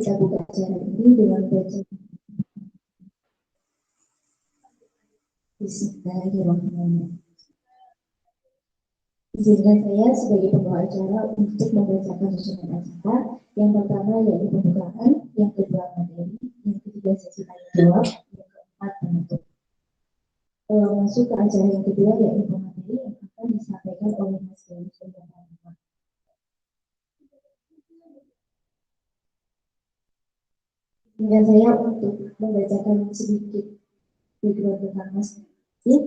bisa buka acara ini dengan baca Bismillahirrahmanirrahim. Izinkan saya sebagai pembawa acara untuk membacakan susunan acara. Yang pertama yaitu pembukaan, yang kedua materi, yang ketiga sesi tanya jawab, yang keempat penutup. Masuk ke acara yang kedua yaitu pemateri yang akan disampaikan oleh Mas Dewi Suryapatma. Izinkan saya untuk membacakan sedikit background tentang Mas Dewi.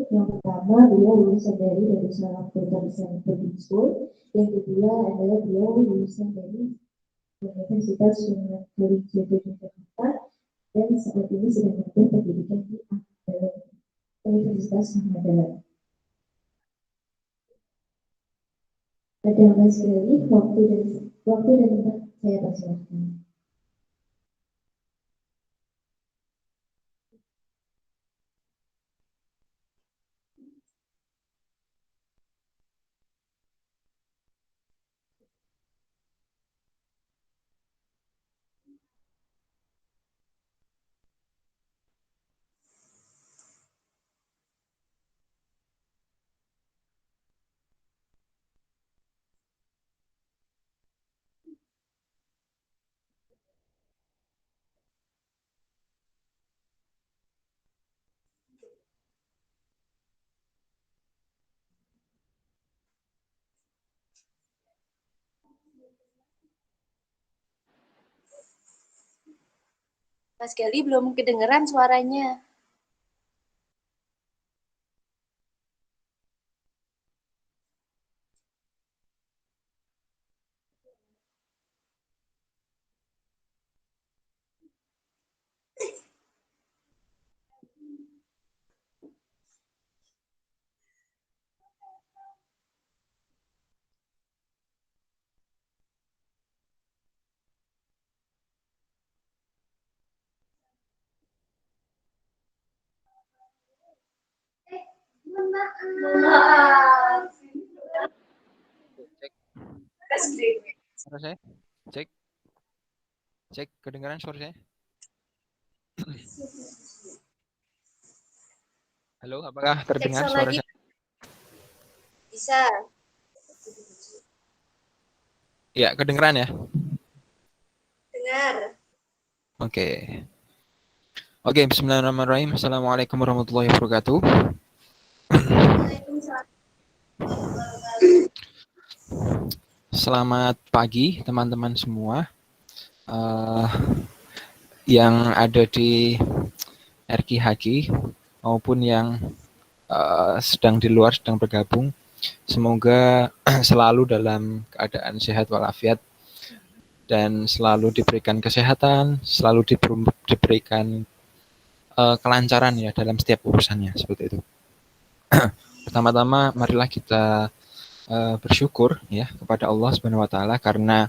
Yang pertama, beliau lulusan dari Darussalam Quran Islamic Public School. Yang kedua adalah beliau lulusan dari Universitas Sunan Kalijaga Yogyakarta dan saat ini sedang menempuh pendidikan di Universitas Ahmad Dahlan. Ada Mas Dewi, waktu dan tempat saya persilahkan. Mas Gali belum kedengeran suaranya. Maaf. Cek. Suara saya? Cek kedengaran suara saya? Halo, apakah terdengar suara saya? Bisa. Ya, kedengeran ya? Dengar. Oke, bismillahirrahmanirrahim. Assalamualaikum warahmatullahi wabarakatuh. Selamat pagi teman-teman semua yang ada di RKHG maupun yang sedang di luar, sedang bergabung. Semoga selalu dalam keadaan sehat walafiat dan selalu diberikan kesehatan, selalu diberikan kelancaran ya dalam setiap urusannya, seperti itu. Pertama-tama marilah kita bersyukur ya kepada Allah Subhanahu wa taala karena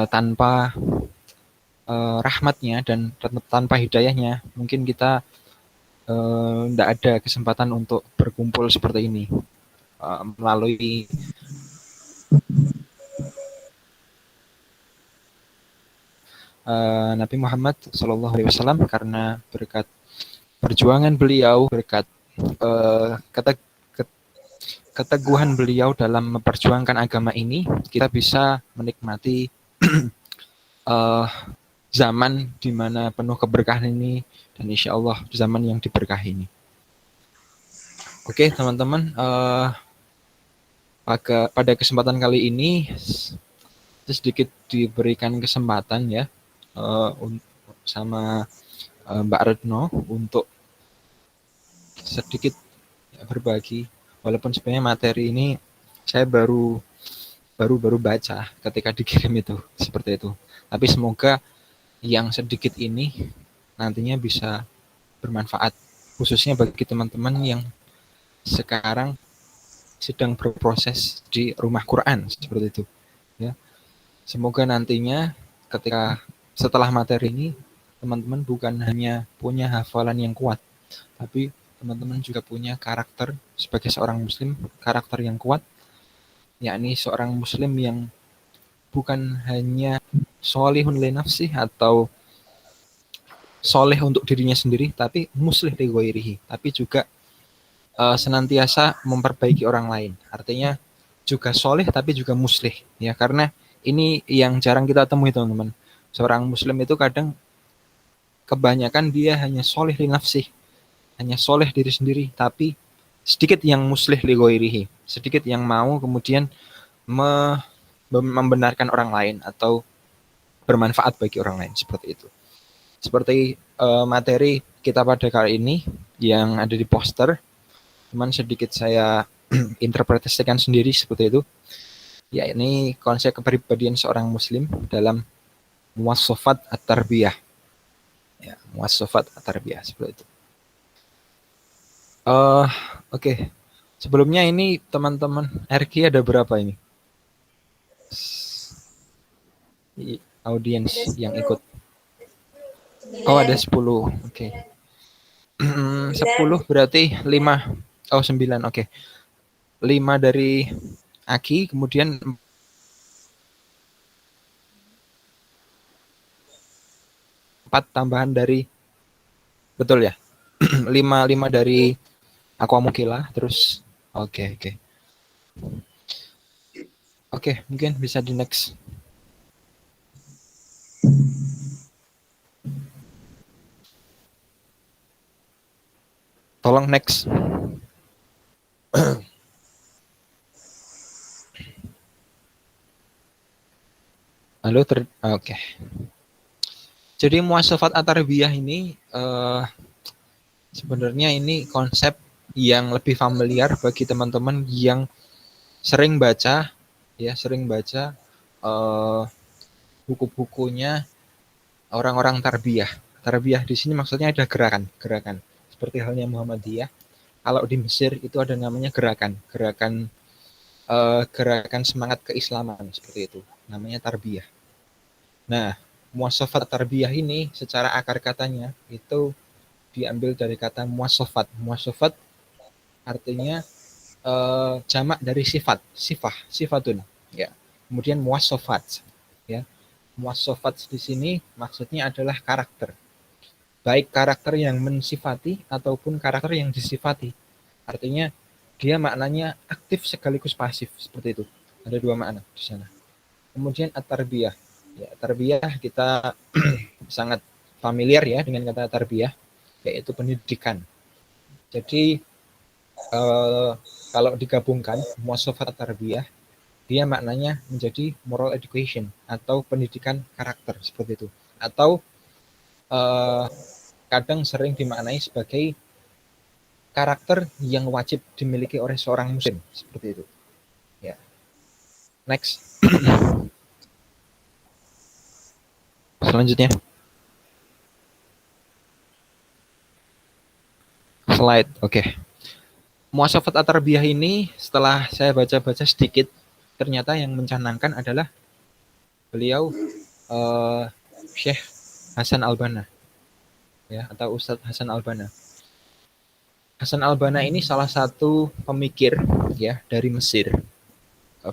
tanpa rahmatnya dan tanpa hidayahnya mungkin kita tidak ada kesempatan untuk berkumpul seperti ini melalui Nabi Muhammad SAW, karena berkat perjuangan beliau, berkat keteguhan beliau dalam memperjuangkan agama ini, kita bisa menikmati zaman di mana penuh keberkahan ini, dan insya Allah zaman yang diberkahi ini. Oke teman-teman, pada kesempatan kali ini sedikit diberikan kesempatan ya sama Mbak Retno untuk sedikit berbagi, walaupun sebenarnya materi ini saya baru baca ketika dikirim itu seperti itu, tapi semoga yang sedikit ini nantinya bisa bermanfaat, khususnya bagi teman-teman yang sekarang sedang berproses di rumah Quran seperti itu ya. Semoga nantinya ketika setelah materi ini teman-teman bukan hanya punya hafalan yang kuat, tapi teman-teman juga punya karakter sebagai seorang muslim, karakter yang kuat, yakni seorang muslim yang bukan hanya solihun li nafsih atau soleh untuk dirinya sendiri, tapi muslih li ghairihi, tapi juga senantiasa memperbaiki orang lain. Artinya juga soleh tapi juga muslih, ya, karena ini yang jarang kita temui teman-teman. Seorang muslim itu kadang kebanyakan dia hanya soleh li nafsih, hanya soleh diri sendiri, tapi sedikit yang muslih li ghairihi, sedikit yang mau kemudian membenarkan orang lain atau bermanfaat bagi orang lain, seperti itu. Seperti materi kita pada kali ini yang ada di poster, cuman sedikit saya interpretasikan sendiri seperti itu. Ya, ini konsep kepribadian seorang muslim dalam muwassafat at-tarbiyah. Ya, muwassafat at-tarbiyah seperti itu. Oke. Sebelumnya ini teman-teman RG ada berapa ini? Audiens yang ikut. Oh, ada 10. Oke. 10 berarti 5. Oh, 9. Oke. 5 dari Aki, kemudian 4 tambahan dari, betul ya? 5 dari Aqua Mukila, terus oke. Oke, mungkin bisa di next. Tolong next. Halo, oke. Jadi muasafat at-tarbiyah ini sebenarnya ini konsep yang lebih familiar bagi teman-teman yang sering baca buku-bukunya orang-orang tarbiyah. Tarbiyah di sini maksudnya ada gerakan. Seperti halnya Muhammadiyah. Kalau di Mesir itu ada namanya gerakan semangat keislaman, seperti itu. Namanya tarbiyah. Nah, muasafat tarbiyah ini secara akar katanya itu diambil dari kata muasafat. Muasafat artinya jamak dari sifatun, ya. Kemudian muasafat, ya. Muasafat di sini maksudnya adalah karakter. Baik karakter yang mensifati ataupun karakter yang disifati. Artinya dia maknanya aktif sekaligus pasif, seperti itu. Ada 2 makna di sana. Kemudian at-tarbiyah. Ya, tarbiyah kita sangat familiar ya dengan kata tarbiyah, yaitu pendidikan. Jadi kalau digabungkan muasafat tarbiyah, dia maknanya menjadi moral education atau pendidikan karakter, seperti itu. Atau kadang sering dimaknai sebagai karakter yang wajib dimiliki oleh seorang muslim, seperti itu. Ya. Next. Selanjutnya. Slide. Oke. Muasafat at-tarbiyah ini setelah saya baca-baca sedikit, ternyata yang mencanangkan adalah beliau Syekh Hasan Al-Banna, ya, atau Ustadz Hasan Al-Banna. Hasan Al-Banna ini salah satu pemikir ya dari Mesir.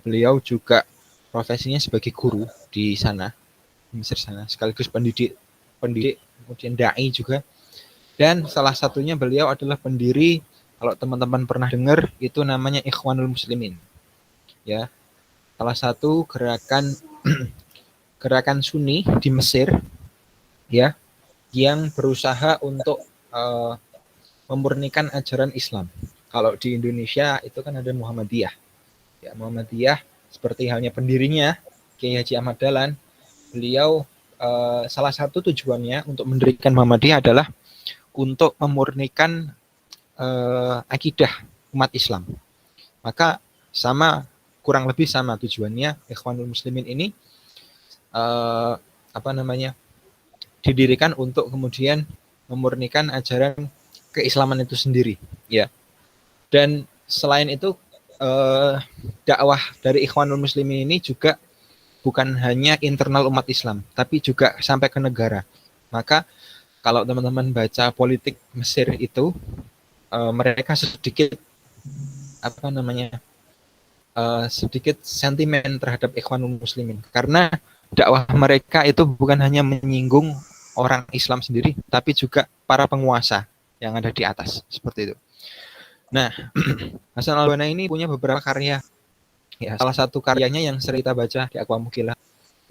Beliau juga profesinya sebagai guru di sana, di Mesir sana, sekaligus pendidik, kemudian dai juga. Dan salah satunya beliau adalah pendiri, kalau teman-teman pernah dengar, itu namanya Ikhwanul Muslimin. Ya. Salah satu gerakan Sunni di Mesir, ya, yang berusaha untuk memurnikan ajaran Islam. Kalau di Indonesia itu kan ada Muhammadiyah. Ya, Muhammadiyah seperti halnya pendirinya Kiai Haji Ahmad Dahlan, beliau salah satu tujuannya untuk mendirikan Muhammadiyah adalah untuk memurnikan akidah umat Islam. Maka kurang lebih sama tujuannya Ikhwanul Muslimin ini didirikan untuk kemudian memurnikan ajaran keislaman itu sendiri, ya. Dan selain itu dakwah dari Ikhwanul Muslimin ini juga bukan hanya internal umat Islam, tapi juga sampai ke negara. Maka kalau teman-teman baca politik Mesir itu, mereka sedikit sedikit sentimen terhadap Ikhwanul Muslimin, karena dakwah mereka itu bukan hanya menyinggung orang Islam sendiri, tapi juga para penguasa yang ada di atas, seperti itu. Nah, Hasan al-Banna ini punya beberapa karya. Ya, salah satu karyanya yang sering kita baca di Aqwam Mukilah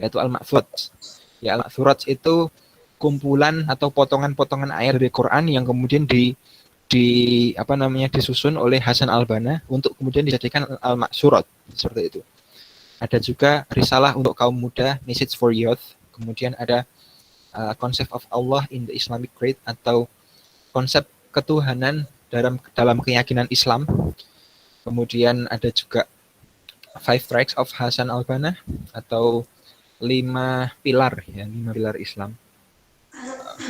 yaitu Al-Ma'thuraj. Ya, Al-Ma'thuraj itu kumpulan atau potongan-potongan ayat dari Quran yang kemudian disusun oleh Hasan al-Banna untuk kemudian dijadikan Al-Ma'surat, seperti itu. Ada juga risalah untuk kaum muda, Message for Youth. Kemudian ada Concept of Allah in the Islamic Creed, atau konsep ketuhanan dalam keyakinan Islam. Kemudian ada juga Five Tracks of Hasan al-Banna, atau 5 pilar Islam,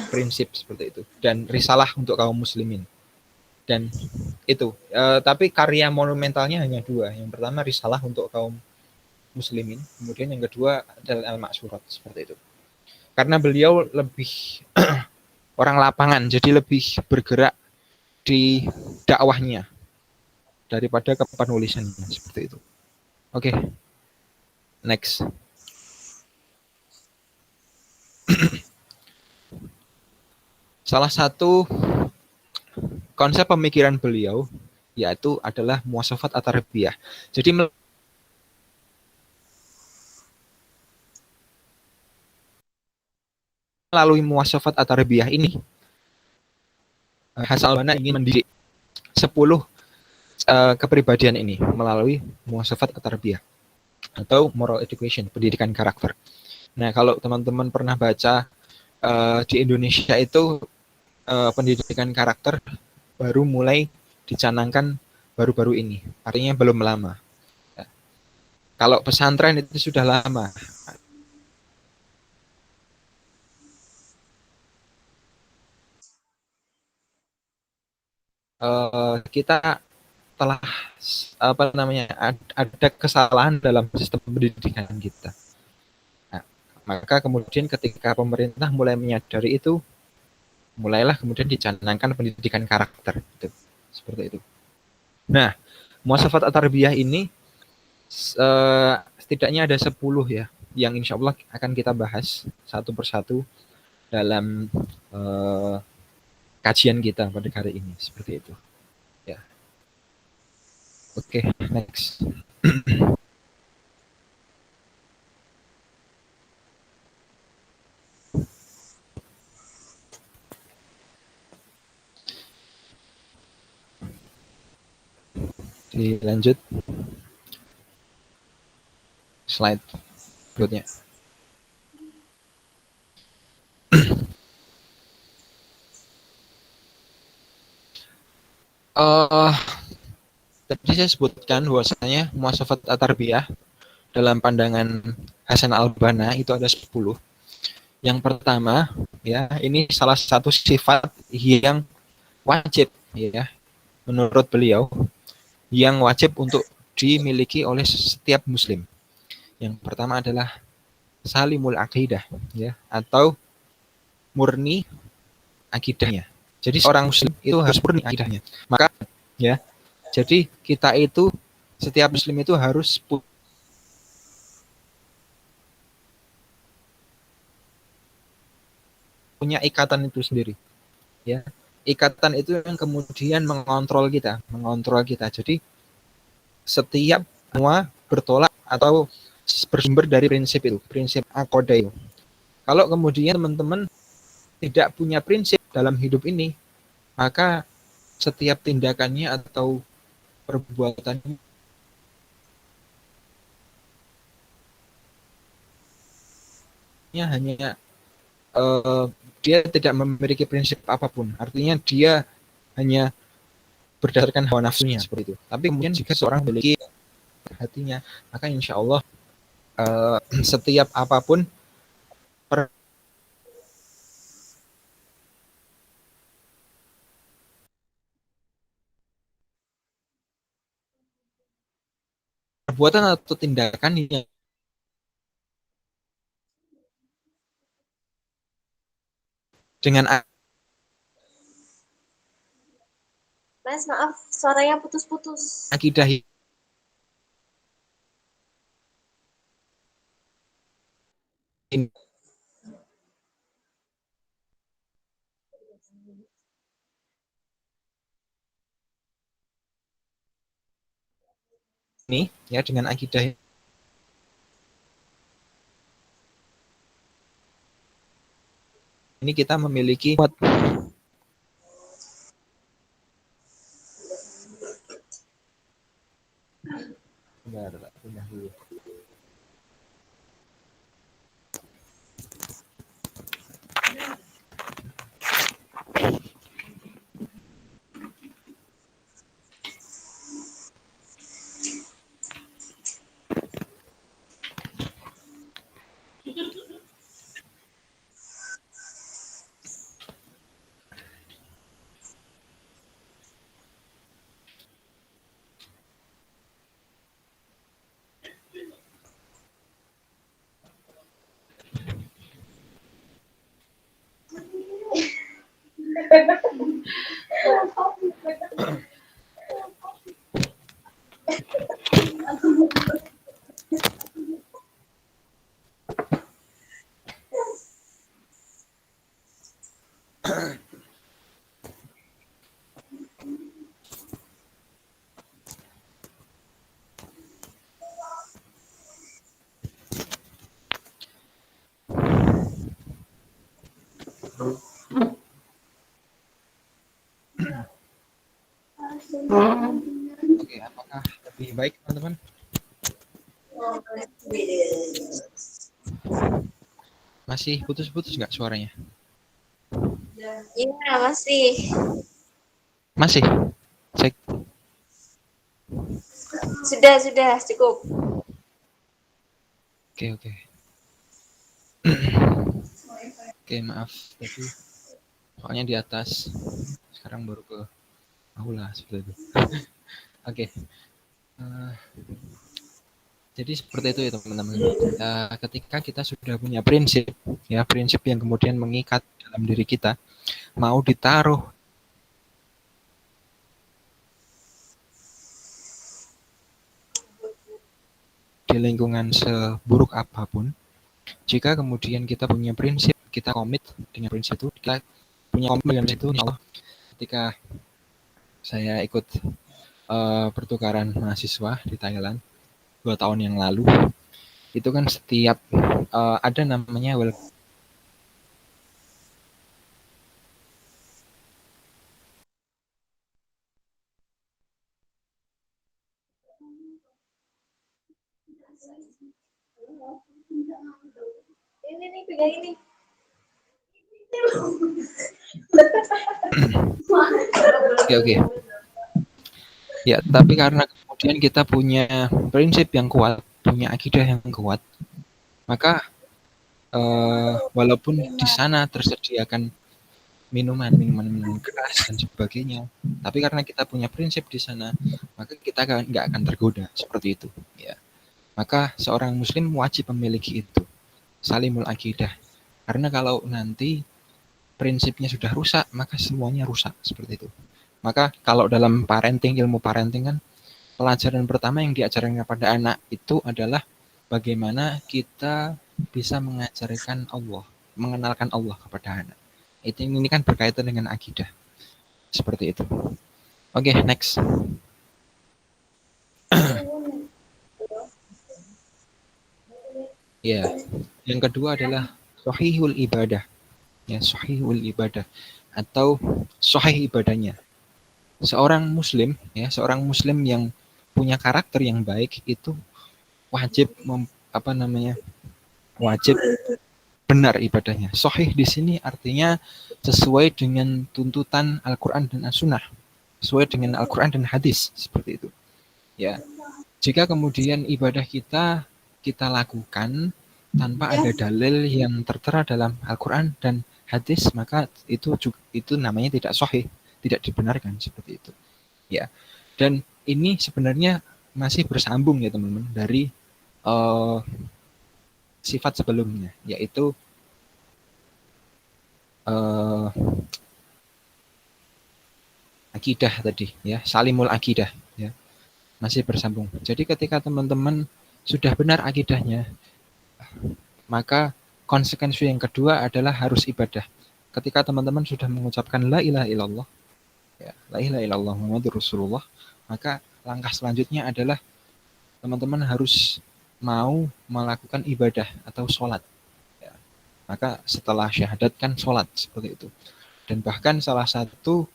prinsip seperti itu, dan risalah untuk kaum muslimin. Dan itu tapi karya monumentalnya hanya 2. Yang pertama risalah untuk kaum muslimin, kemudian yang kedua adalah Al-Ma'surat, seperti itu. Karena beliau lebih orang lapangan, jadi lebih bergerak di dakwahnya daripada ke penulisannya, seperti itu. Oke. Next. Salah satu konsep pemikiran beliau yaitu adalah muasafat at-tarbiyah. Jadi melalui muasafat at-tarbiyah ini, Hasan al-Banna ingin mendidik 10 kepribadian ini melalui muasafat at-tarbiyah atau moral education, pendidikan karakter. Nah, kalau teman-teman pernah baca di Indonesia itu pendidikan karakter baru mulai dicanangkan baru-baru ini, artinya belum lama. Ya. Kalau pesantren itu sudah lama. Kita telah ada kesalahan dalam sistem pendidikan kita. Nah, maka kemudian ketika pemerintah mulai menyadari itu, mulailah kemudian dicanangkan pendidikan karakter, gitu. Seperti itu. Nah, muasafat at-tarbiyah ini setidaknya ada 10 ya, yang insya Allah akan kita bahas satu persatu dalam kajian kita pada hari ini, seperti itu. Ya. Oke, next. Dilanjut. Slide berikutnya. Tadi saya sebutkan bahwasanya muasafat at-tarbiyah dalam pandangan Hasan al-Banna itu ada 10. Yang pertama, ya, ini salah satu sifat yang wajib, ya, menurut beliau, yang wajib untuk dimiliki oleh setiap muslim. Yang pertama adalah salimul aqidah, ya, atau murni akidahnya. Jadi seorang muslim itu harus murni akidahnya. Maka, ya, jadi kita itu, setiap muslim itu harus punya ikatan itu sendiri, ya. Ikatan itu yang kemudian mengontrol kita. Jadi setiap semua bertolak atau bersumber dari prinsip itu, prinsip aqodah itu. Kalau kemudian teman-teman tidak punya prinsip dalam hidup ini, maka setiap tindakannya atau perbuatannya hanya dia tidak memiliki prinsip apapun. Artinya dia hanya berdasarkan hawa nafsunya, seperti itu. Tapi kemudian jika seorang memiliki hatinya, maka insya Allah setiap apapun perbuatan atau tindakan yang dengan Mas, maaf, suaranya putus-putus. akidah ini ya dengan akidah ini kita memiliki Bentar, pindah dulu. Oke, apakah lebih baik teman-teman? Masih putus-putus nggak suaranya? Iya, masih. Masih. Cek. Sudah, cukup. Oke. Oke, maaf tadi soalnya di atas. Sekarang baru ke aula seperti itu. Oke. Jadi seperti itu ya teman-teman. Ketika kita sudah punya prinsip yang kemudian mengikat dalam diri kita, mau ditaruh di lingkungan seburuk apapun, jika kemudian kita punya prinsip, kita komit dengan prinsip itu, kita punya komitmen dengan itu, insya Allah, ketika saya ikut pertukaran mahasiswa di Thailand 2 tahun yang lalu, itu kan setiap ada namanya Ini nih, pegang ini. Oke. Ya, tapi karena kemudian kita punya prinsip yang kuat, punya akidah yang kuat, maka walaupun di sana tersediakan minuman keras dan sebagainya, tapi karena kita punya prinsip di sana, maka kita nggak akan tergoda seperti itu. Ya, maka seorang Muslim wajib memiliki itu, salimul akidah. Karena kalau nanti prinsipnya sudah rusak, maka semuanya rusak seperti itu. Maka kalau dalam ilmu parenting kan, pelajaran pertama yang diajarkan kepada anak itu adalah bagaimana kita bisa mengajarkan Allah, mengenalkan Allah kepada anak. Ini kan berkaitan dengan akidah. Seperti itu. Oke, next. Ya, yang kedua adalah sahihul ibadah. Ya, sahihul ibadah atau sahih ibadahnya. Seorang muslim yang punya karakter yang baik itu wajib wajib benar ibadahnya. Sahih di sini artinya sesuai dengan tuntutan Al-Qur'an dan As-Sunnah, sesuai dengan Al-Qur'an dan hadis seperti itu. Ya. Jika kemudian ibadah kita lakukan tanpa ada dalil yang tertera dalam Al-Qur'an dan hadis, maka itu namanya tidak sahih, tidak dibenarkan seperti itu. Ya. Dan ini sebenarnya masih bersambung ya teman-teman dari sifat sebelumnya, yaitu akidah tadi ya, salimul akidah ya, masih bersambung. Jadi ketika teman-teman sudah benar akidahnya, maka konsekuensi yang kedua adalah harus ibadah. Ketika teman-teman sudah mengucapkan la ilaha illallah, ya, la ilaha illallah Muhammadur Rasulullah, maka langkah selanjutnya adalah teman-teman harus mau melakukan ibadah atau sholat. Ya. Maka setelah syahadat kan sholat seperti itu. Dan bahkan salah satu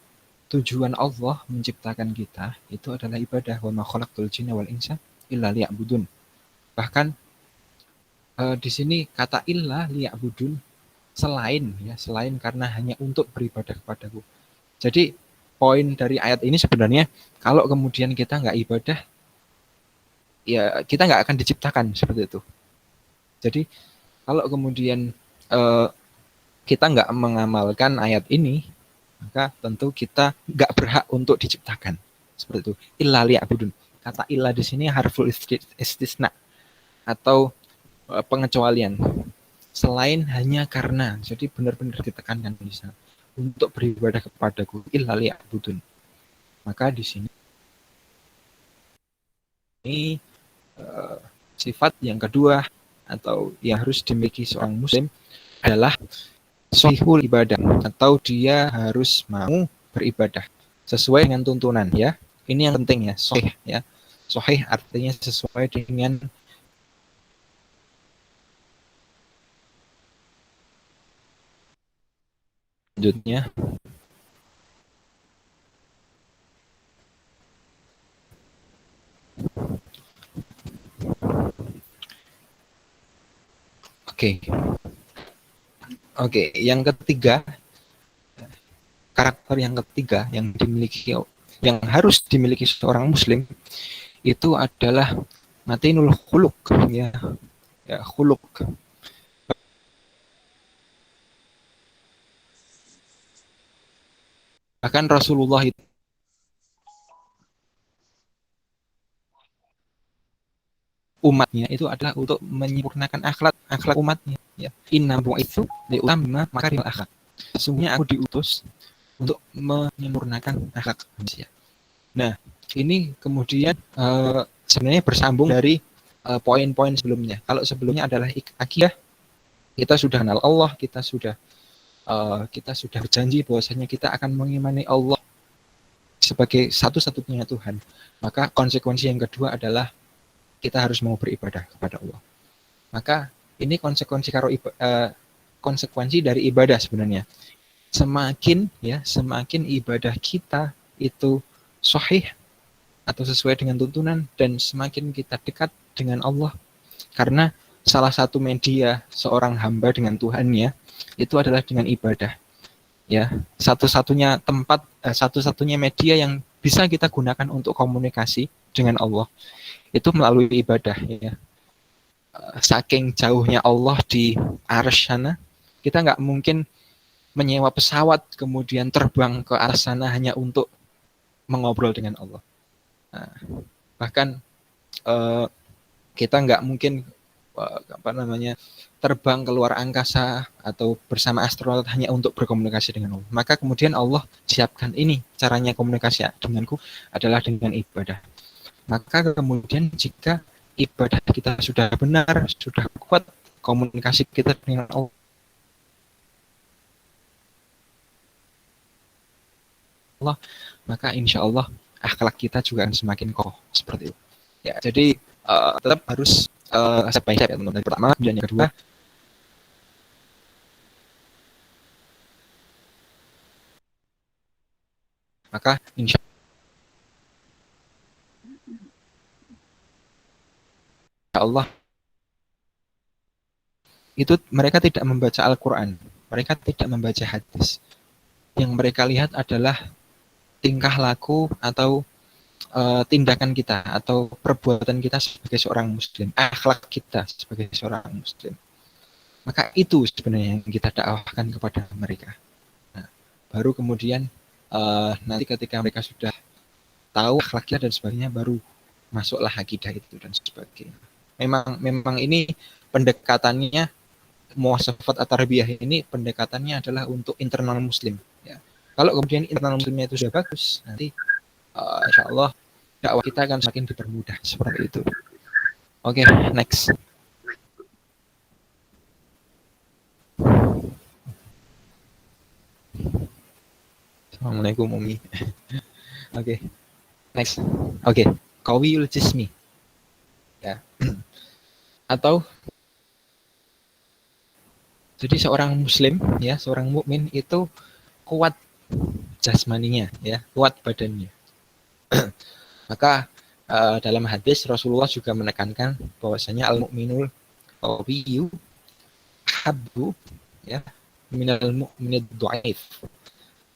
tujuan Allah menciptakan kita itu adalah ibadah. Wa ma khalaqtul jinna wal insa illa liya'budun. Bahkan di sini kata illa liya'budun selain karena hanya untuk beribadah kepadaku. Jadi poin dari ayat ini sebenarnya kalau kemudian kita nggak ibadah, ya kita nggak akan diciptakan seperti itu. Jadi kalau kemudian kita nggak mengamalkan ayat ini, maka tentu kita nggak berhak untuk diciptakan seperti itu. Illa liya'budun. Kata illa di sini harful istisna atau pengecualian. Selain hanya karena, jadi benar-benar ditekankan di sana untuk beribadah kepadaku illa liya'budun. Maka di sini ini sifat yang kedua atau yang harus dimiliki seorang muslim adalah shahihul ibadah, atau dia harus mau beribadah sesuai dengan tuntunan, ya. Ini yang penting ya, shahih ya. Shahih artinya sesuai dengan selanjutnya. Oke, yang ketiga, karakter yang ketiga yang harus dimiliki seorang muslim itu adalah matinul khuluq, ya. Ya, khuluq. Bahkan Rasulullah itu umatnya itu adalah untuk menyempurnakan akhlak umatnya, ya. Inna bu'itsu liutamma makarimul akhlak. Sesungguhnya aku diutus untuk menyempurnakan akhlak manusia. Nah, ini kemudian sebenarnya bersambung dari poin-poin sebelumnya. Kalau sebelumnya adalah akidah, kita sudah kenal Allah, kita sudah berjanji bahwasanya kita akan mengimani Allah sebagai satu-satunya Tuhan. Maka konsekuensi yang kedua adalah kita harus mau beribadah kepada Allah. Maka ini konsekuensi dari ibadah sebenarnya. Semakin ibadah kita itu sahih atau sesuai dengan tuntunan, dan semakin kita dekat dengan Allah, karena salah satu media seorang hamba dengan Tuhannya itu adalah dengan ibadah, ya. Satu-satunya media yang bisa kita gunakan untuk komunikasi dengan Allah itu melalui ibadah, ya. Saking jauhnya Allah di arsy sana, kita nggak mungkin menyewa pesawat kemudian terbang ke arah sana hanya untuk mengobrol dengan Allah. Nah, bahkan kita nggak mungkin terbang keluar angkasa atau bersama astronot hanya untuk berkomunikasi dengan Allah. Maka kemudian Allah siapkan ini, caranya komunikasi denganku adalah dengan ibadah. Maka kemudian jika ibadah kita sudah benar, sudah kuat, komunikasi kita dengan Allah, maka insya Allah akhlak kita juga akan semakin kokoh seperti itu. Ya, jadi tetap harus step by step, ya, teman-teman. Pertama dan yang kedua, maka insya Allah itu mereka tidak membaca Al-Quran, mereka tidak membaca hadis. Yang mereka lihat adalah tingkah laku atau tindakan kita atau perbuatan kita sebagai seorang muslim, akhlak kita sebagai seorang muslim. Maka itu sebenarnya yang kita dakwahkan kepada mereka. Nah, baru kemudian nanti ketika mereka sudah tahu akhlaknya dan sebagainya, baru masuklah akidah itu dan sebagainya. Memang ini pendekatannya, muasafat at-tarbiyah ini pendekatannya adalah untuk internal muslim, ya. Kalau kemudian internal muslimnya itu sudah bagus, nanti insya Allah dakwah kita akan semakin dipermudah seperti itu. Oke, next. Assalamualaikum Umi. Oke, next. Oke, Qawiyul jismi ya. Atau jadi seorang muslim ya, seorang mukmin itu kuat jasmaninya ya, kuat badannya. Maka dalam hadis Rasulullah juga menekankan bahwasanya al-mukminul qawiyyu habbu ya minal mu'minid dhaif.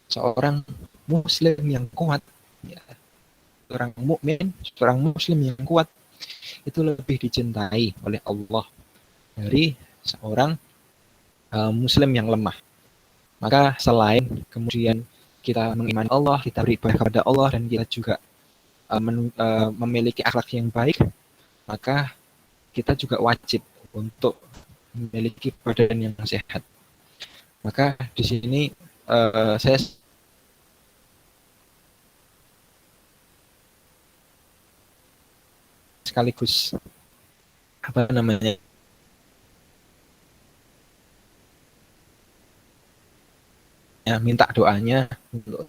Seorang muslim yang kuat ya, seorang muslim yang kuat itu lebih dicintai oleh Allah dari seorang muslim yang lemah. Maka selain kemudian kita mengimani Allah, kita beribadah kepada Allah, dan kita juga memiliki akhlak yang baik, maka kita juga wajib untuk memiliki badan yang sehat. Maka di sini saya sekaligus apa namanya ya, minta doanya untuk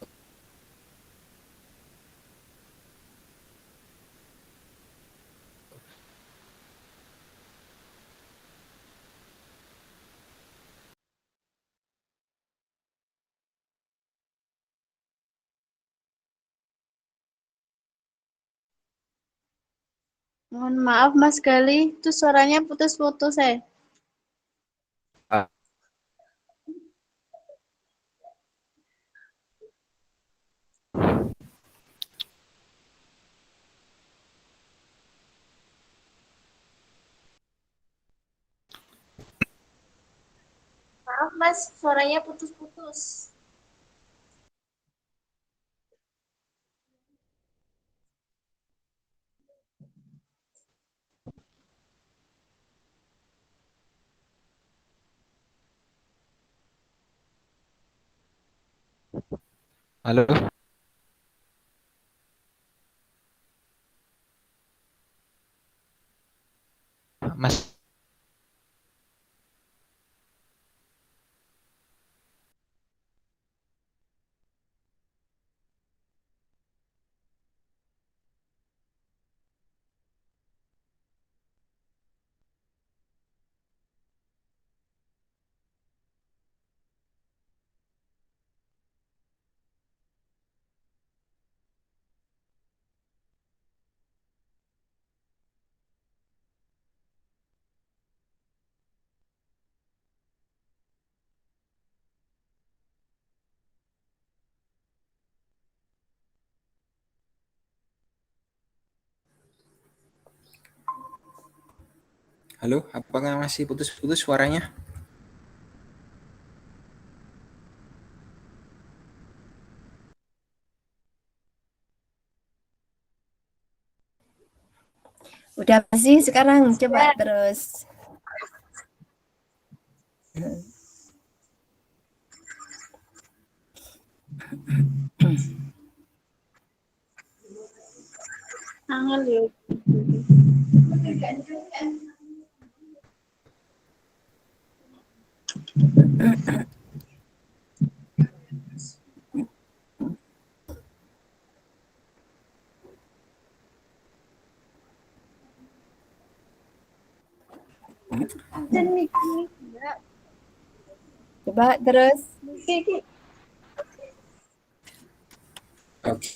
Mohon maaf Mas Gali, itu suaranya putus-putus ya. uh, Maaf Mas, suaranya putus-putus. halo Mas. Halo, apakah masih putus-putus suaranya? Udah pasti sekarang coba terus. Angel ya. Dan mikir enggak. Coba terus. Mikir Oke.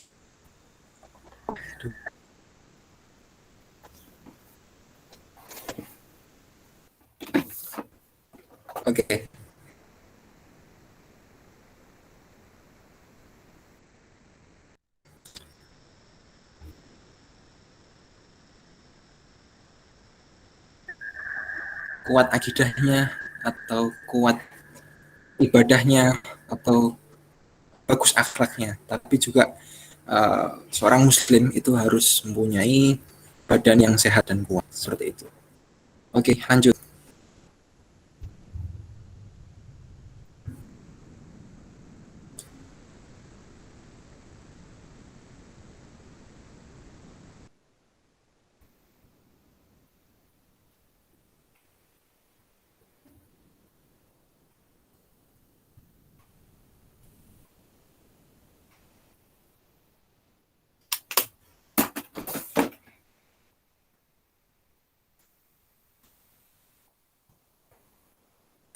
Oke. Kuat akidahnya atau kuat ibadahnya atau bagus akhlaknya, tapi juga seorang muslim itu harus mempunyai badan yang sehat dan kuat seperti itu. Oke, lanjut.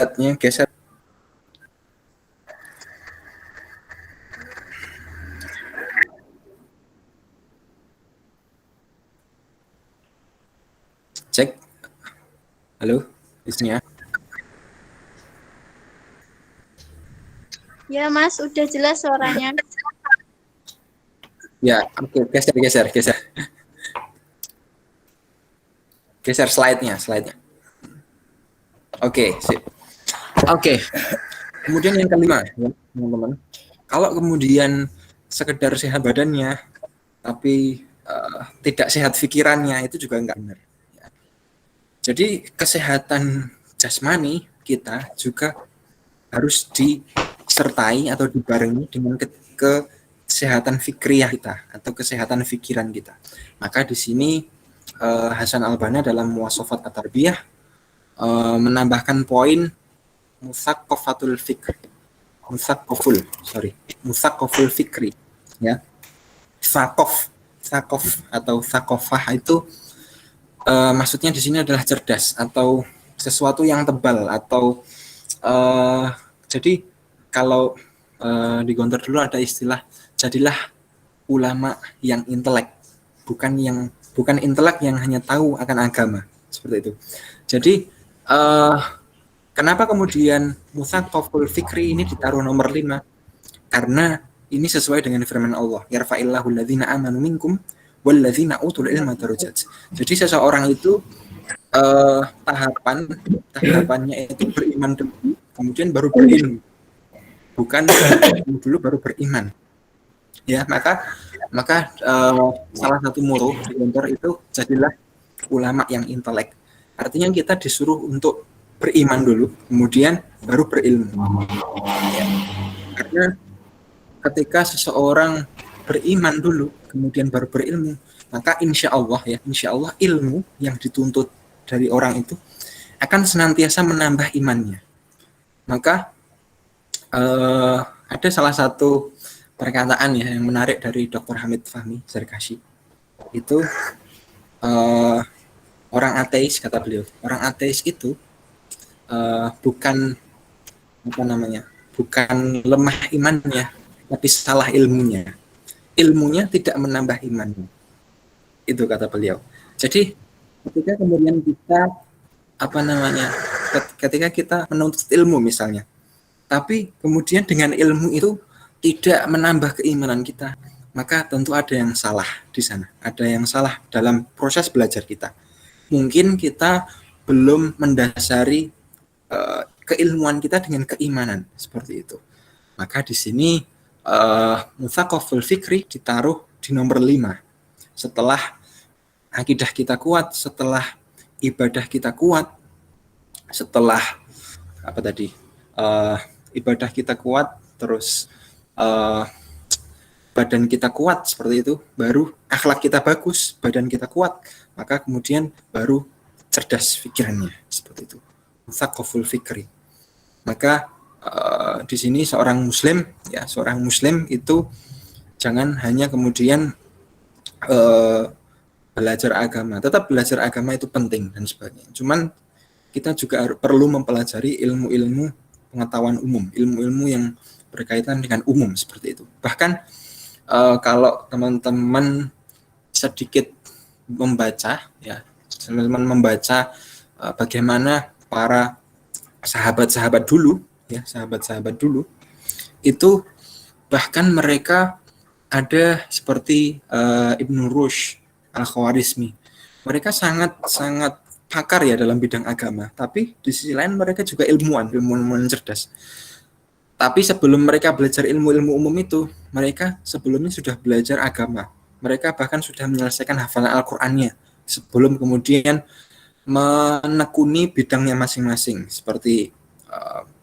slide-nya geser. Cek. Halo, Isnya. Ya, Mas, udah jelas suaranya. Ya, oke, geser. Geser slide-nya. Oke, sip. Oke. Kemudian yang kelima, ya, teman-teman. Kalau kemudian sekedar sehat badannya, tapi tidak sehat pikirannya, itu juga enggak benar. Ya. Jadi kesehatan jasmani kita juga harus disertai atau dibarengi dengan kesehatan fikriyah kita atau kesehatan pikiran kita. Maka di sini Hasan Al-Banna dalam Muwasafat At-Tarbiyah menambahkan poin musaqqafatul fikr. Musaqqaful fikri, ya. Sakof atau sakofah itu maksudnya di sini adalah cerdas atau sesuatu yang tebal atau jadi kalau di Gontor dulu ada istilah jadilah ulama yang intelek, bukan intelek yang hanya tahu akan agama, seperti itu. Jadi kenapa kemudian musaqqaful fikri ini ditaruh nomor 5? Karena ini sesuai dengan firman Allah, yarfa'illahu alladzina amanu minkum walladzina utul ilma darajat. Jadi seseorang itu tahapannya itu beriman dulu, kemudian baru berilmu. Bukan dulu baru beriman. Ya, maka salah satu motto di kantor itu jadilah ulama yang intelek. Artinya kita disuruh untuk beriman dulu, kemudian baru berilmu. Ya. Karena ketika seseorang beriman dulu, kemudian baru berilmu, maka insya Allah ilmu yang dituntut dari orang itu akan senantiasa menambah imannya. Maka ada salah satu perkataan ya yang menarik dari Dr. Hamid Fahmi Zarkashi. Itu orang ateis, kata beliau, orang ateis itu bukan lemah imannya, tapi salah ilmunya. Ilmunya tidak menambah imannya. Itu kata beliau. Jadi ketika kemudian kita ketika kita menuntut ilmu misalnya, tapi kemudian dengan ilmu itu tidak menambah keimanan kita, maka tentu ada yang salah di sana. Ada yang salah dalam proses belajar kita. Mungkin kita belum mendasari keilmuan kita dengan keimanan, seperti itu. Maka di sini musaqqaful fikri ditaruh di nomor 5. Setelah akidah kita kuat, setelah ibadah kita kuat, setelah ibadah kita kuat, terus badan kita kuat, seperti itu, baru akhlak kita bagus, badan kita kuat, maka kemudian baru cerdas pikirannya, seperti itu. Musaqqaful fikri. Maka di sini seorang muslim itu jangan hanya kemudian belajar agama. Tetap belajar agama itu penting dan sebagainya. Cuman kita juga perlu mempelajari ilmu-ilmu pengetahuan umum, ilmu-ilmu yang berkaitan dengan umum, seperti itu. Bahkan kalau teman-teman sedikit membaca, ya, teman-teman membaca bagaimana para sahabat-sahabat dulu itu bahkan mereka ada seperti Ibnu Rushd Al-Khawarizmi. Mereka sangat pakar ya dalam bidang agama, tapi di sisi lain mereka juga ilmuwan cerdas. Tapi sebelum mereka belajar ilmu-ilmu umum itu, mereka sebelumnya sudah belajar agama. Mereka bahkan sudah menyelesaikan hafalan Al-Qur'annya sebelum kemudian menekuni bidangnya masing-masing, seperti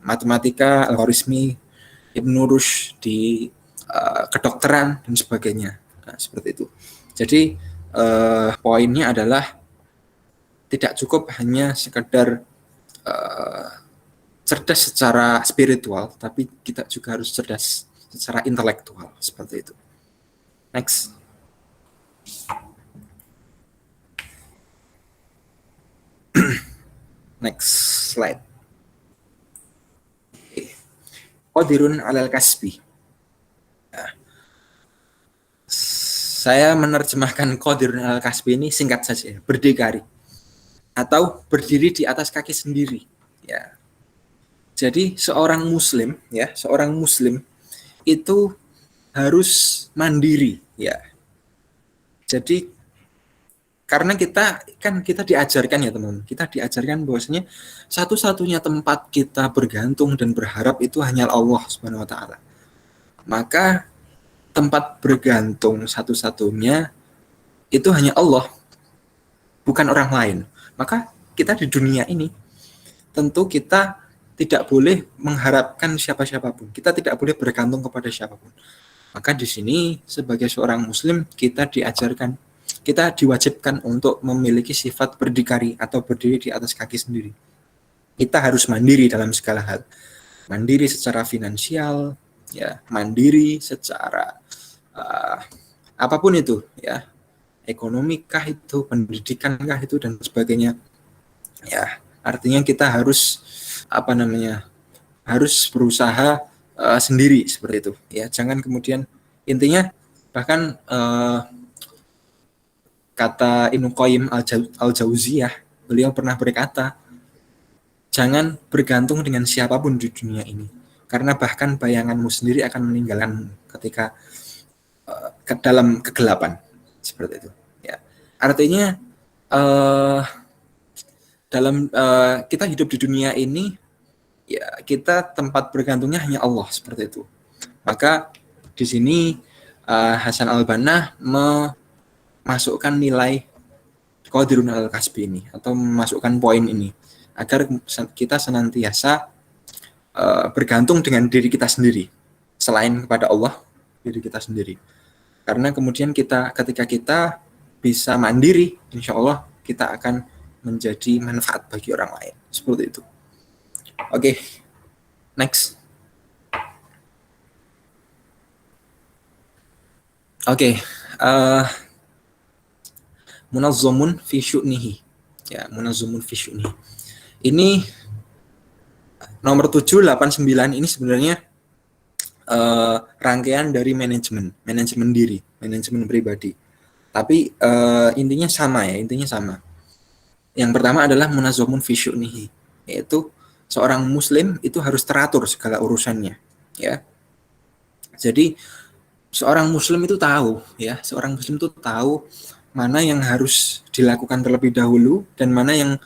matematika, Al-Khawarizmi, Ibnu Rushd di kedokteran dan sebagainya. Nah, seperti itu. Jadi poinnya adalah tidak cukup hanya sekedar cerdas secara spiritual, tapi kita juga harus cerdas secara intelektual, seperti itu. Next. Next slide. qadirun 'alal kasbi. Saya menerjemahkan qadirun 'alal kasbi ini singkat saja, berdikari atau berdiri di atas kaki sendiri, ya. Jadi seorang muslim itu harus mandiri, ya. Jadi karena kita diajarkan ya teman-teman, kita diajarkan bahwasanya satu-satunya tempat kita bergantung dan berharap itu hanya Allah Subhanahu wa taala. Maka tempat bergantung satu-satunya itu hanya Allah, bukan orang lain. Maka kita di dunia ini tentu kita tidak boleh mengharapkan siapa-siapapun. Kita tidak boleh bergantung kepada siapapun. Maka di sini sebagai seorang muslim kita diajarkan, kita diwajibkan untuk memiliki sifat berdikari atau berdiri di atas kaki sendiri. Kita harus mandiri dalam segala hal. Mandiri secara finansial, ya, mandiri secara apapun itu, ya. Ekonomi kah itu, pendidikan kah itu dan sebagainya. Ya, artinya kita harus harus berusaha sendiri seperti itu, ya. Jangan kemudian intinya bahkan kata Ibnu Qayyim al-Jauziyah, beliau pernah berkata, jangan bergantung dengan siapapun di dunia ini, karena bahkan bayanganmu sendiri akan meninggalkan ketika dalam kegelapan, seperti itu. Ya. Artinya dalam kita hidup di dunia ini, ya kita tempat bergantungnya hanya Allah, seperti itu. Maka di sini Hasan al-Banna masukkan nilai qadirun 'alal kasbi ini atau memasukkan poin ini agar kita senantiasa bergantung dengan diri kita sendiri selain kepada Allah, diri kita sendiri. Karena kemudian ketika kita bisa mandiri, insya Allah kita akan menjadi manfaat bagi orang lain, seperti itu. Oke, next. Oke, munazzamun fi syu'nihi. Ya, munazzamun fi syu'nihi. Ini nomor 789 ini sebenarnya rangkaian dari manajemen diri, manajemen pribadi. Tapi intinya sama. Yang pertama adalah munazzamun fi syu'nihi, yaitu seorang muslim itu harus teratur segala urusannya, ya. Jadi seorang muslim itu tahu mana yang harus dilakukan terlebih dahulu dan mana yang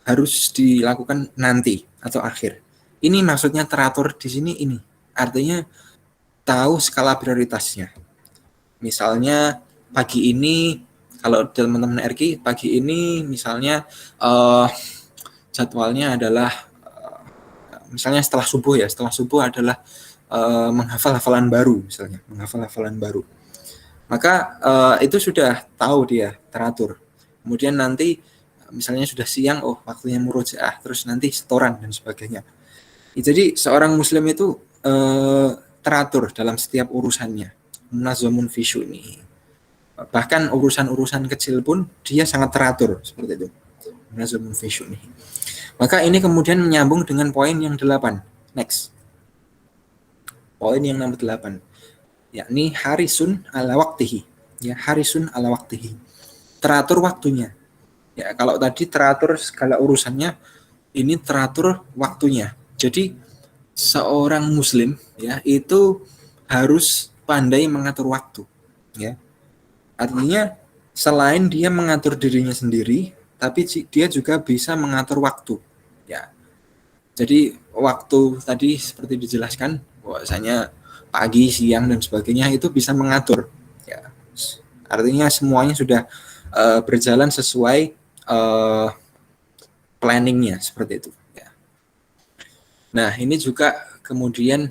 harus dilakukan nanti atau akhir. Ini maksudnya teratur di sini ini. Artinya tahu skala prioritasnya. Misalnya pagi ini, kalau teman-teman RQ, pagi ini misalnya jadwalnya adalah misalnya setelah subuh adalah menghafal hafalan baru misalnya, Maka itu sudah tahu dia, teratur. Kemudian nanti misalnya sudah siang, waktunya murojaah, terus nanti setoran dan sebagainya. Jadi seorang muslim itu teratur dalam setiap urusannya. Munazzamun fi syu'nihi. Bahkan urusan-urusan kecil pun dia sangat teratur, seperti itu. Munazzamun fi syu'nihi. Maka ini kemudian menyambung dengan poin yang 8. Next. Poin yang nomor 8. Yakni harisun ala waqtihi. Ya, harisun ala waqtihi. Teratur waktunya. Ya, kalau tadi teratur segala urusannya, ini teratur waktunya. Jadi seorang muslim ya itu harus pandai mengatur waktu, ya. Artinya selain dia mengatur dirinya sendiri, tapi dia juga bisa mengatur waktu, ya. Jadi waktu tadi seperti dijelaskan bahwasanya pagi, siang dan sebagainya itu bisa mengatur, ya. Artinya semuanya sudah berjalan sesuai planningnya, seperti itu. Nah, ini juga kemudian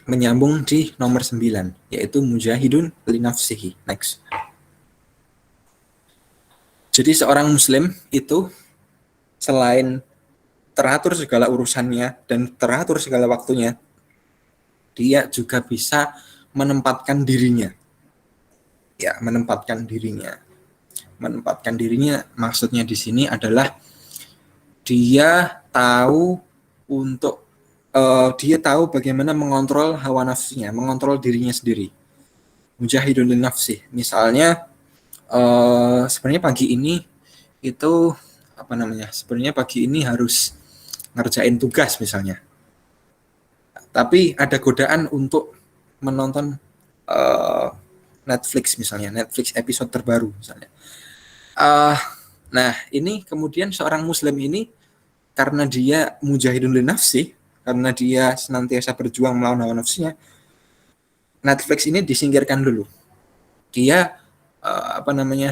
menyambung di nomor 9, yaitu mujahidun li nafsihi. Next. Jadi seorang muslim itu selain teratur segala urusannya dan teratur segala waktunya, dia juga bisa menempatkan dirinya. Ya, menempatkan dirinya. Menempatkan dirinya maksudnya di sini adalah dia tahu untuk dia tahu bagaimana mengontrol hawa nafsunya, mengontrol dirinya sendiri. Mujahidun lin nafsi. Misalnya sebenarnya pagi ini itu apa namanya? Sebenarnya pagi ini harus ngerjain tugas misalnya. Tapi ada godaan untuk menonton Netflix misalnya, Netflix episode terbaru misalnya. Nah, ini kemudian seorang muslim ini karena dia mujahidun lin nafsi, karena dia senantiasa berjuang melawan hawa nafsunya, Netflix ini disingkirkan dulu. Dia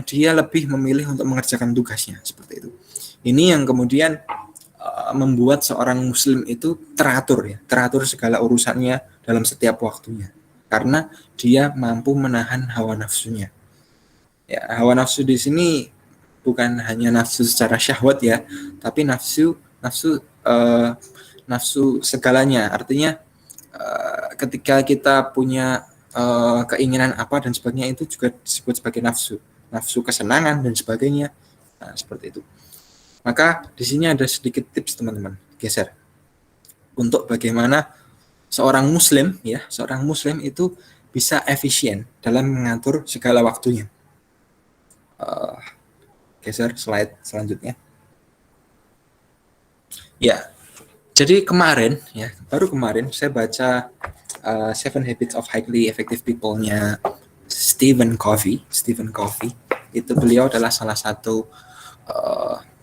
dia lebih memilih untuk mengerjakan tugasnya seperti itu. Ini yang kemudian membuat seorang muslim itu teratur segala urusannya dalam setiap waktunya, karena dia mampu menahan hawa nafsunya. Ya, hawa nafsu di sini bukan hanya nafsu secara syahwat ya, tapi nafsu segalanya. Artinya ketika kita punya keinginan apa dan sebagainya, itu juga disebut sebagai nafsu kesenangan dan sebagainya. Nah, seperti itu. Maka di sini ada sedikit tips teman-teman, geser, untuk bagaimana seorang muslim itu bisa efisien dalam mengatur segala waktunya. Geser slide selanjutnya. Ya, jadi baru kemarin saya baca Seven Habits of Highly Effective People-nya Stephen Covey. Itu beliau adalah salah satu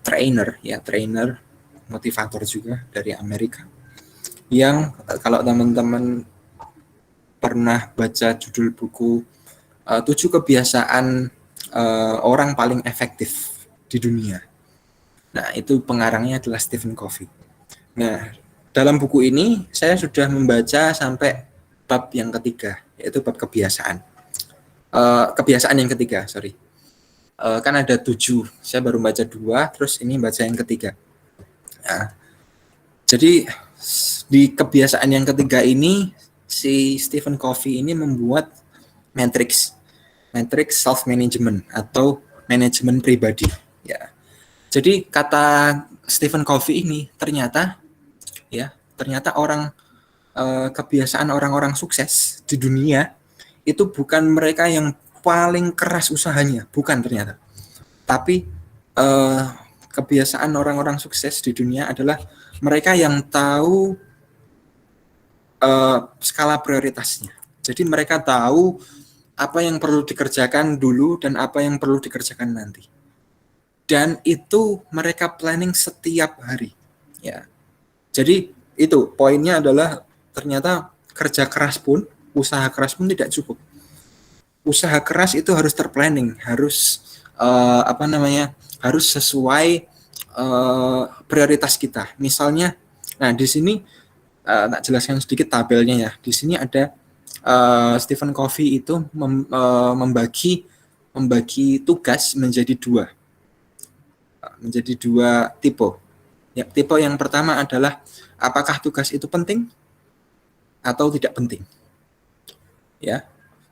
trainer motivator juga dari Amerika. Yang kalau teman-teman pernah baca judul buku 7 kebiasaan orang paling efektif di dunia. Nah, itu pengarangnya adalah Stephen Covey. Nah, dalam buku ini saya sudah membaca sampai bab yang ketiga, yaitu bab kebiasaan. Kebiasaan yang ketiga, sorry. Kan ada 7, saya baru baca 2, terus ini baca yang ketiga. Nah, jadi di kebiasaan yang ketiga ini, si Stephen Covey ini membuat matriks self-management atau manajemen pribadi. Ya. Jadi kata Stephen Covey ini ternyata kebiasaan orang-orang sukses di dunia itu bukan mereka yang paling keras usahanya, bukan ternyata. Tapi kebiasaan orang-orang sukses di dunia adalah mereka yang tahu skala prioritasnya. Jadi mereka tahu apa yang perlu dikerjakan dulu dan apa yang perlu dikerjakan nanti. Dan itu mereka planning setiap hari. Ya. Jadi itu poinnya adalah ternyata kerja keras pun, usaha keras pun tidak cukup. Usaha keras itu harus terplanning, harus harus sesuai prioritas kita. Misalnya, nah di sini tak jelaskan sedikit tabelnya ya. Di sini ada Stephen Covey itu membagi tugas menjadi dua tipe. Ya, tipe yang pertama adalah apakah tugas itu penting atau tidak penting. Ya.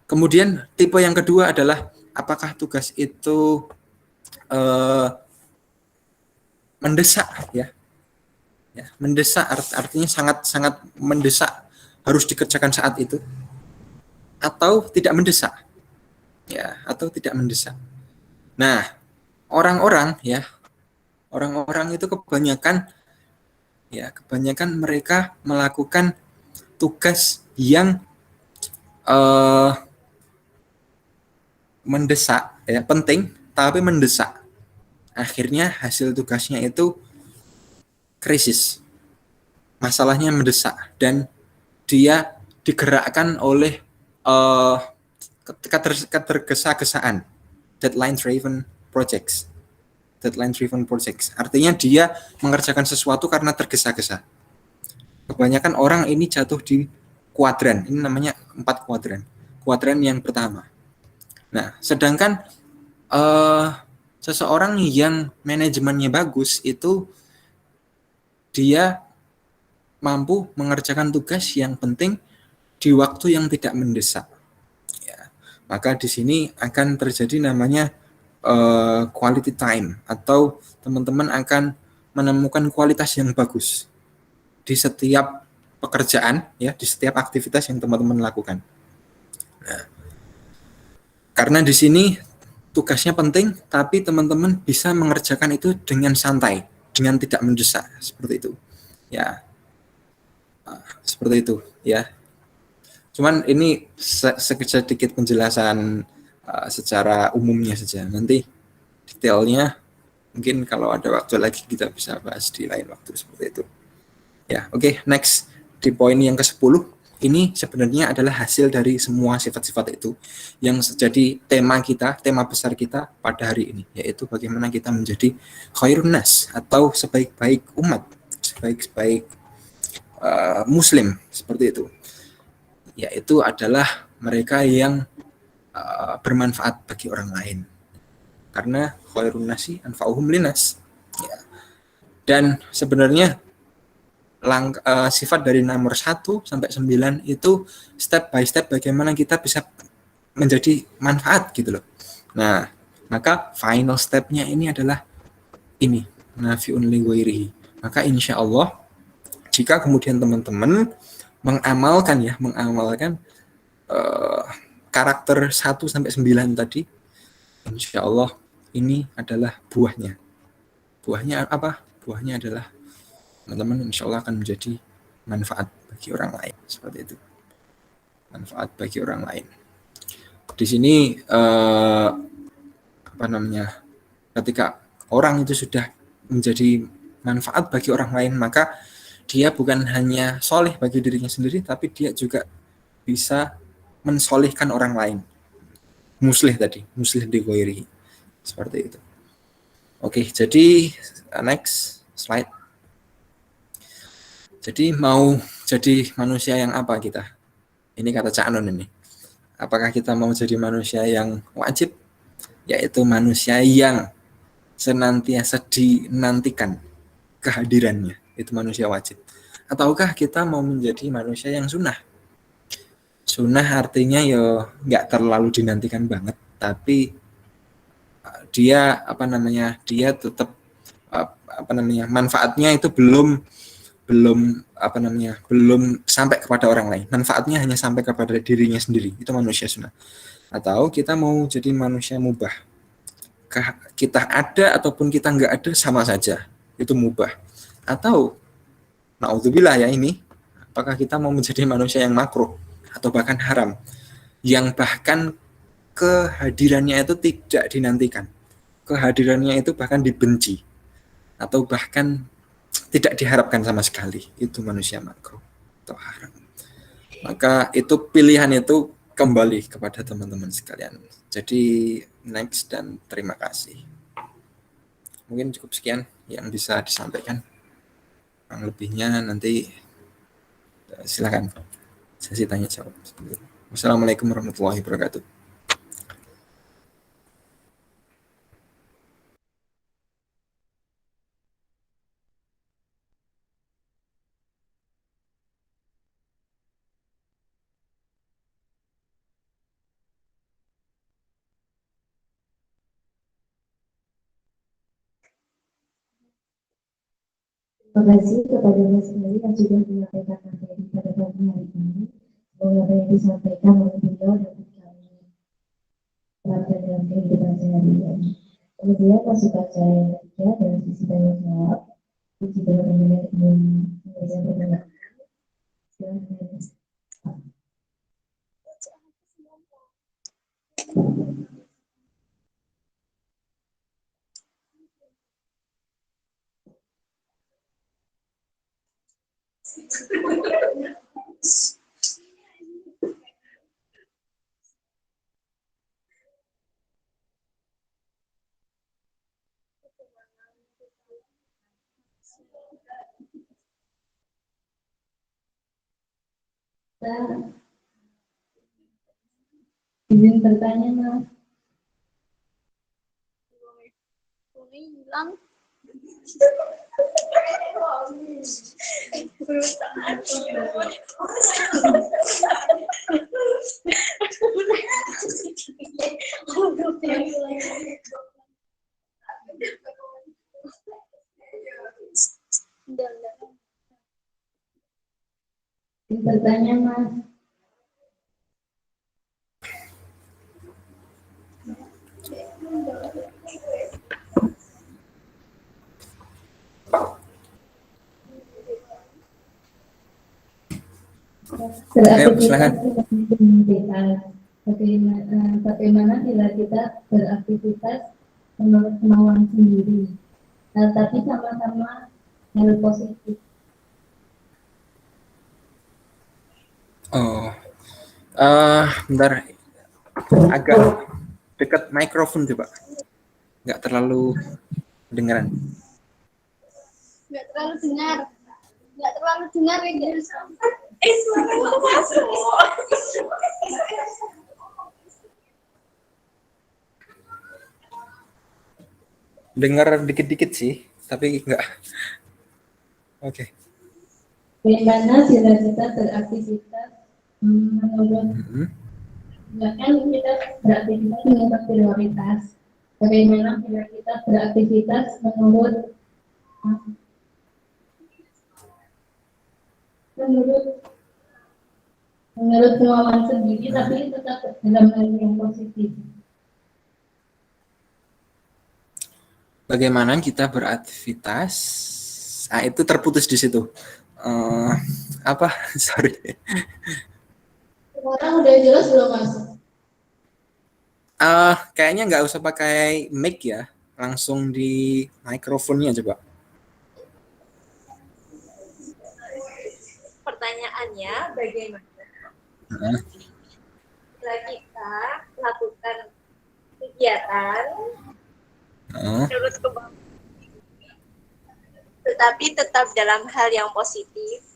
Kemudian tipe yang kedua adalah apakah tugas itu mendesak ya. Ya, mendesak artinya sangat mendesak, harus dikerjakan saat itu, atau tidak mendesak. Ya, atau tidak mendesak. Nah, orang-orang itu kebanyakan mereka melakukan tugas yang mendesak, ya, penting tapi mendesak. Akhirnya hasil tugasnya itu krisis. Masalahnya mendesak dan dia digerakkan oleh ketergesa-gesaan, deadline driven projects. Artinya dia mengerjakan sesuatu karena tergesa-gesa. Kebanyakan orang ini jatuh di kuadran. Ini namanya 4 kuadran. Kuadran yang pertama. Nah, sedangkan seseorang yang manajemennya bagus itu dia mampu mengerjakan tugas yang penting di waktu yang tidak mendesak. Ya, maka di sini akan terjadi namanya quality time, atau teman-teman akan menemukan kualitas yang bagus di setiap pekerjaan ya, di setiap aktivitas yang teman-teman lakukan. Nah, karena di sini tugasnya penting, tapi teman-teman bisa mengerjakan itu dengan santai, dengan tidak mendesak, seperti itu. Ya, seperti itu ya. Cuman ini sedikit penjelasan secara umumnya saja. Nanti detailnya mungkin kalau ada waktu lagi kita bisa bahas di lain waktu seperti itu. Ya, oke, next di poin yang ke-10. Ini sebenarnya adalah hasil dari semua sifat-sifat itu yang jadi tema kita, tema besar kita pada hari ini, yaitu bagaimana kita menjadi khairun nas atau sebaik-baik umat, sebaik-baik muslim, seperti itu. Yaitu adalah mereka yang bermanfaat bagi orang lain. Karena khairun nasi anfa'uhum linas. Ya. Dan sebenarnya sifat dari nomor 1 sampai 9 itu step by step bagaimana kita bisa menjadi manfaat gitu loh. Nah, maka final stepnya ini adalah ini, nafi'un li ghairihi. Maka insya Allah jika kemudian teman-teman mengamalkan karakter 1 sampai 9 tadi, insya Allah ini adalah buahnya. Buahnya apa? Buahnya adalah teman-teman insya Allah akan menjadi manfaat bagi orang lain, seperti itu. Manfaat bagi orang lain. Di sini ketika orang itu sudah menjadi manfaat bagi orang lain, maka dia bukan hanya soleh bagi dirinya sendiri, tapi dia juga bisa mensolihkan orang lain. Muslih tadi, muslih di ghairihi. Seperti itu. Oke, jadi next slide. Jadi mau jadi manusia yang apa kita? Ini kata Cak Anon ini. Apakah kita mau jadi manusia yang wajib? Yaitu manusia yang senantiasa dinantikan kehadirannya. Itu manusia wajib. Ataukah kita mau menjadi manusia yang sunnah? Sunnah artinya ya nggak terlalu dinantikan banget, tapi dia dia tetap manfaatnya itu belum sampai kepada orang lain. Manfaatnya hanya sampai kepada dirinya sendiri. Itu manusia sunnah. Atau kita mau jadi manusia mubah. Kita ada ataupun kita nggak ada sama saja. Itu mubah. Atau naudzubillah ya ini, apakah kita mau menjadi manusia yang makruh atau bahkan haram, yang bahkan kehadirannya itu tidak dinantikan. Kehadirannya itu bahkan dibenci atau bahkan tidak diharapkan sama sekali. Itu manusia makruh atau haram. Maka itu pilihan itu kembali kepada teman-teman sekalian. Jadi next dan terima kasih. Mungkin cukup sekian yang bisa disampaikan. Yang lebihnya nanti silakan sesi tanya jawab. Wassalamualaikum warahmatullahi wabarakatuh. Terima kasih kepada Mas Meli yang sudah menyampaikan materi pada pagi hari ini. Semoga apa yang disampaikan oleh beliau dapat kami terapkan dalam kehidupan sehari-hari. Kemudian masukan saya yang ketiga dalam sisi tanya jawab, jika teman-teman ingin mengajar pertanyaan, silahkan. Izin bertanya, Mas. Hilang. bertanya, Mas. Ayo, silakan. Bagaimana bila kita beraktivitas menurut kemauan sendiri, tapi sama-sama hal positif. Oh, bentar, agak dekat mikrofon coba, nggak terlalu kedengeran. Nggak terlalu dengar. Nggak terlalu dengar ini. Suara masuk. Dengar dikit-dikit sih, tapi nggak. Oke. Bagaimana bila kita beraktivitas menurut, kan kita beraktivitas menurut prioritas. Bagaimana bila kita beraktivitas menurut kemauan sendiri, tapi tetap dalam hal yang positif. Bagaimana kita beraktivitas? Nah, itu terputus di situ. Apa? Sorry. Sekarang udah jelas belum, Mas? Kayaknya nggak usah pakai mic ya, langsung di mikrofonnya coba. Pertanyaannya, bagaimana bila kita lakukan kegiatan menurut kemauan, tetapi tetap dalam hal yang positif?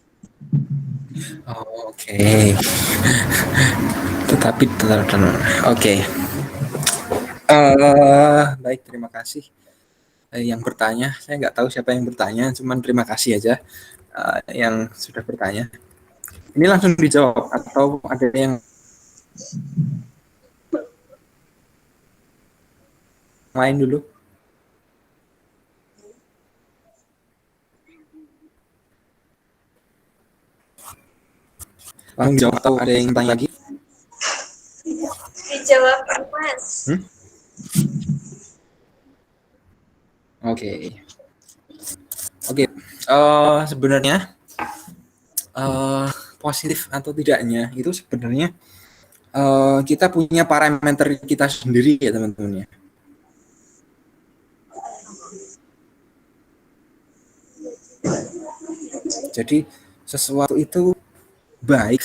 Oke. Tetapi tetap oke. Baik, terima kasih. Yang bertanya, saya nggak tahu siapa yang bertanya, cuman terima kasih aja yang sudah bertanya. Ini langsung dijawab atau ada yang lain dulu? Langsung dijawab atau ada yang tanya lagi? Dijawab, Mas. Oke. Sebenarnya positif atau tidaknya itu sebenarnya kita punya parameter kita sendiri ya teman-teman ya. Jadi sesuatu itu baik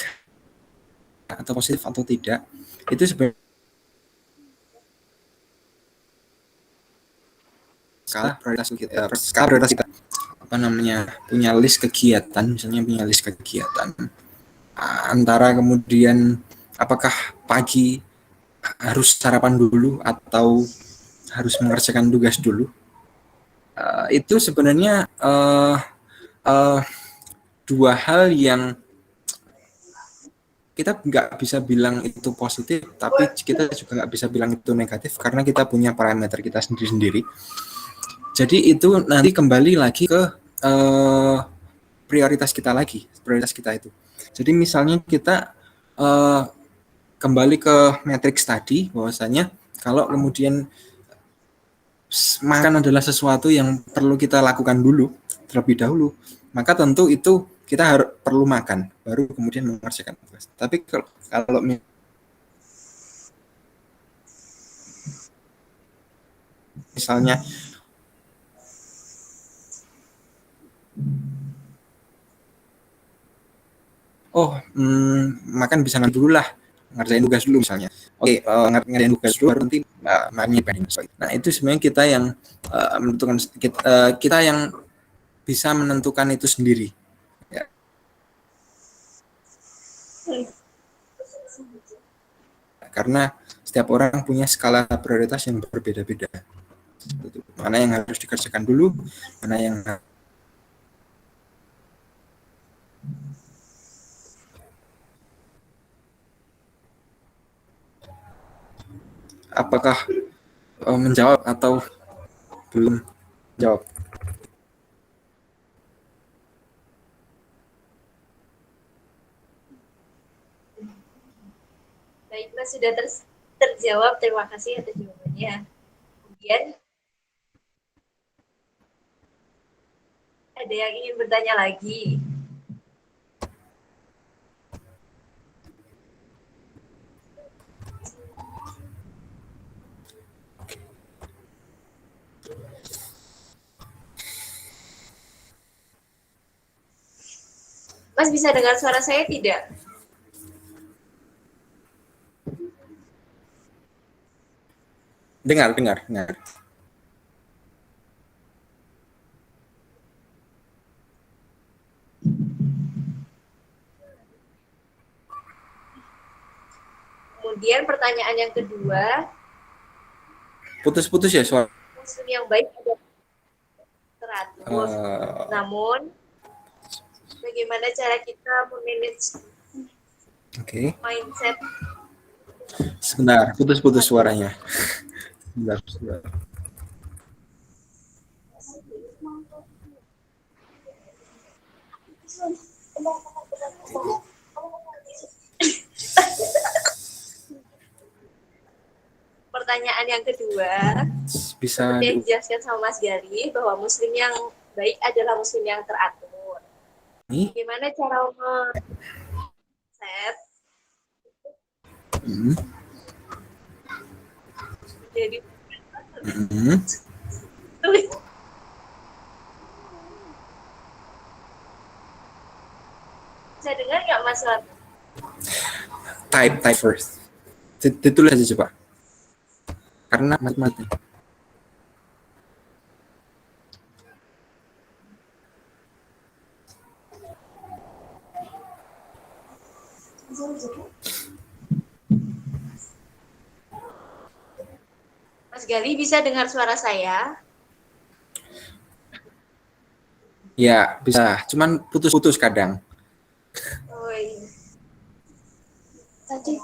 atau positif atau tidak itu sebenarnya skala prioritas kita apa namanya punya list kegiatan, misalnya punya list kegiatan antara kemudian apakah pagi harus sarapan dulu atau harus mengerjakan tugas dulu, itu sebenarnya dua hal yang kita nggak bisa bilang itu positif, tapi kita juga nggak bisa bilang itu negatif karena kita punya parameter kita sendiri-sendiri. Jadi itu nanti kembali lagi ke prioritas kita itu. Jadi misalnya kita kembali ke matriks tadi, bahwasanya kalau kemudian makan adalah sesuatu yang perlu kita lakukan dulu, terlebih dahulu, maka tentu itu kita perlu makan, baru kemudian mengerjakan tugas. Tapi kalau misalnya makan bisa ngantuk dulu lah, ngerjain tugas dulu misalnya. Oke, ngerjain tugas dulu baru nanti makan. Nah itu sebenarnya kita yang menentukan, kita yang bisa menentukan itu sendiri. Ya. Karena setiap orang punya skala prioritas yang berbeda-beda. Mana yang harus dikerjakan dulu, mana yang apakah menjawab atau belum jawab? Baiklah, sudah terjawab. Terima kasih atas jawabannya. Kemudian ada yang ingin bertanya lagi? Mas bisa dengar suara saya tidak? Dengar. Kemudian pertanyaan yang kedua, Putus-putus ya suara. muslim yang baik adalah teratur. Namun, bagaimana cara kita memanage Oke. mindset? Sebentar, putus-putus suaranya. Sebentar. Pertanyaan yang kedua, Bisa seperti yang dijelaskan sama Mas Gary, bahwa muslim yang baik adalah muslim yang teratur. Bagaimana cara set jadi bisa dengar nggak Mas? type first. Ditulis aja coba. Karena mati. Mas Gali bisa dengar suara saya? Ya, bisa. Cuman putus-putus kadang. Oh, iya. Tadi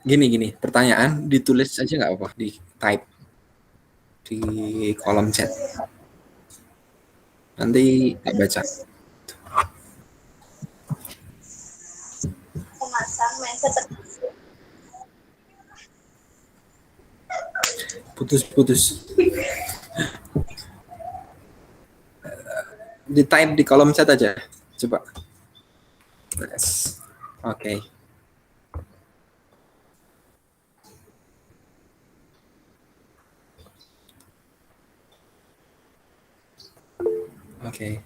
Gini, pertanyaan ditulis aja nggak apa, di type di kolom chat. Nanti nggak baca. memasang mindset tertentu. Putus-putus. Di type di kolom chat aja. Coba. Yes. Oke. Oke.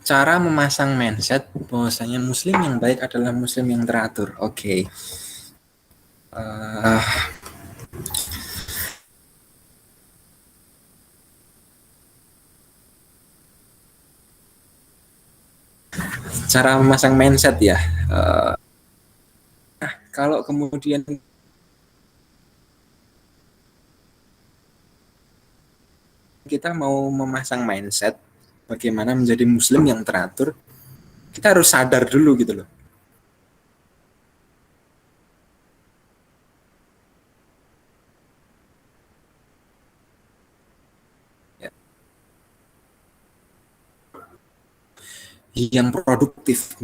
Cara memasang mindset bahwasanya muslim yang baik adalah muslim yang teratur. Oke. Cara memasang mindset ya. Kalau kemudian kita mau memasang mindset bagaimana menjadi muslim yang teratur, kita harus sadar dulu gitu loh. Ya. Yang produktif.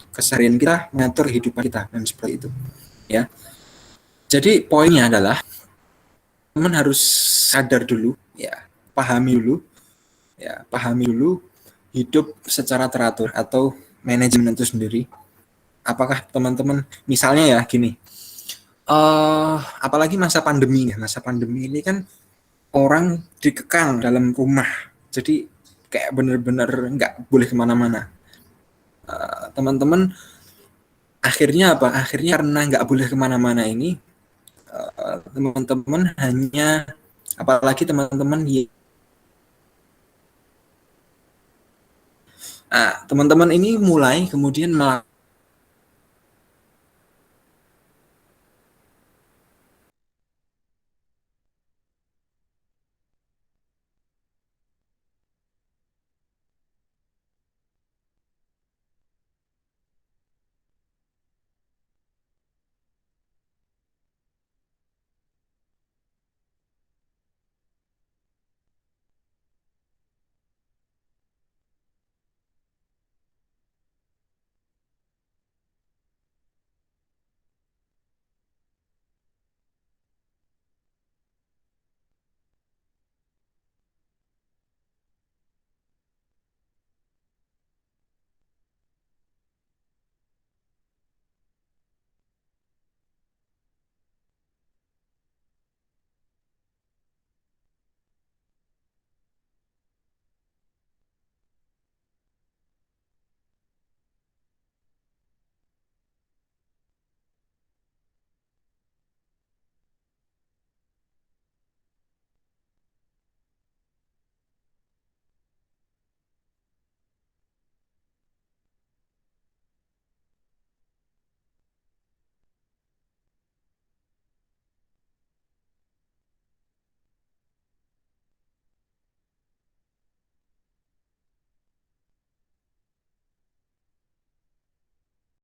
Keseharian kita, mengatur hidupan kita, dan seperti itu. Ya. Jadi poinnya adalah teman harus sadar dulu, ya, pahami dulu hidup secara teratur atau manajemen itu sendiri. Apakah teman-teman, misalnya ya gini, apalagi masa pandemi ini kan orang dikekang dalam rumah, jadi kayak bener-bener nggak boleh kemana-mana. Teman-teman akhirnya apa? Akhirnya karena nggak boleh kemana-mana ini, teman-teman hanya, apalagi teman-teman teman-teman ini mulai kemudian melakukan